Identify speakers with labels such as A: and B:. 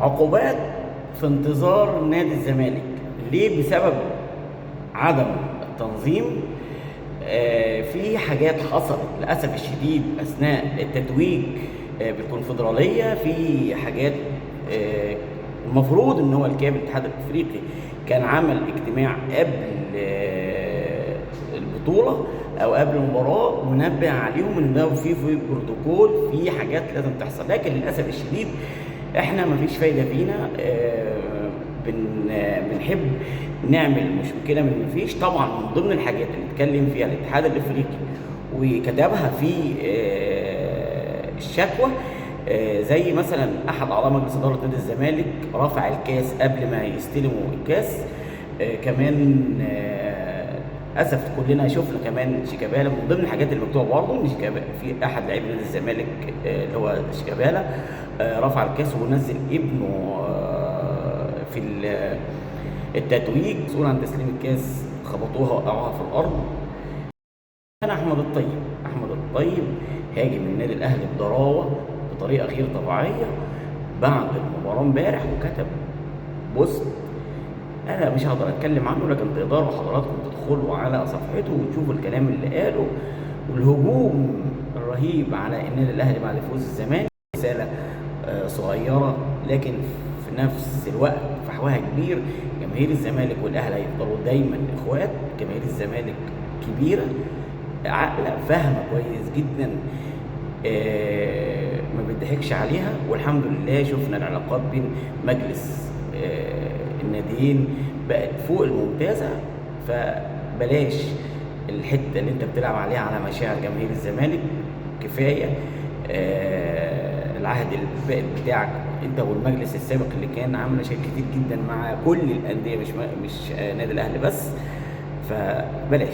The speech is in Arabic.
A: عقوبات في انتظار نادي الزمالك. ليه؟ بسبب عدم التنظيم. في حاجات حصلت للأسف الشديد أثناء التتويج بالكونفدرالية. في حاجات المفروض ان هو الاتحاد الافريقي كان عمل اجتماع قبل البطولة او قبل المباراة ونبه عليهم ان ده في بروتوكول، في حاجات لازم تحصل، لكن للأسف الشديد احنا مفيش فايدة فينا. بنحب نعمل مشكلة من مفيش. طبعا من ضمن الحاجات اللي اتكلم فيها الاتحاد الافريقي وكتبها في الشكوى، زي مثلا احد اعضاء مجلس اداره نادي الزمالك رفع الكاس قبل ما يستلموا الكاس. كمان اسف كلنا شفنا كمان شيكابالا من ضمن الحاجات اللي مكتوبه برضه ان في احد لاعبي نادي الزمالك اللي هو شيكابالا رفع الكاس ونزل ابنه في التتويج مسؤول عن تسليم الكاس، خبطوها وقعوها في الارض. كان احمد الطيب هاجم النادي الاهلي بضراوه بطريقه غير طبيعيه بعد المباراه امبارح، وكتب بوست انا مش هقدر اتكلم عنه، لكن تقدروا حضراتكم تدخلوا على صفحته وتشوفوا الكلام اللي قاله والهجوم الرهيب على النادي الاهلي بعد فوز الزمالك. رساله صغيره لكن في نفس الوقت فحواها كبير. جماهير الزمالك والاهلي هيفضلوا دايما اخوات. جماهير الزمالك كبيره عاقله فاهمه كويس جدا، ما بيضحكش عليها، والحمد لله شفنا العلاقات بين مجلس الناديين بقت فوق الممتازه. فبلاش الحته اللي انت بتلعب عليها على مشاعر جماهير الزمالك، كفايه. العهد البائد بتاعك انت والمجلس السابق اللي كان عامل مشاكل كتير جدا مع كل الانديه، مش نادي الاهلي بس، فبلاش.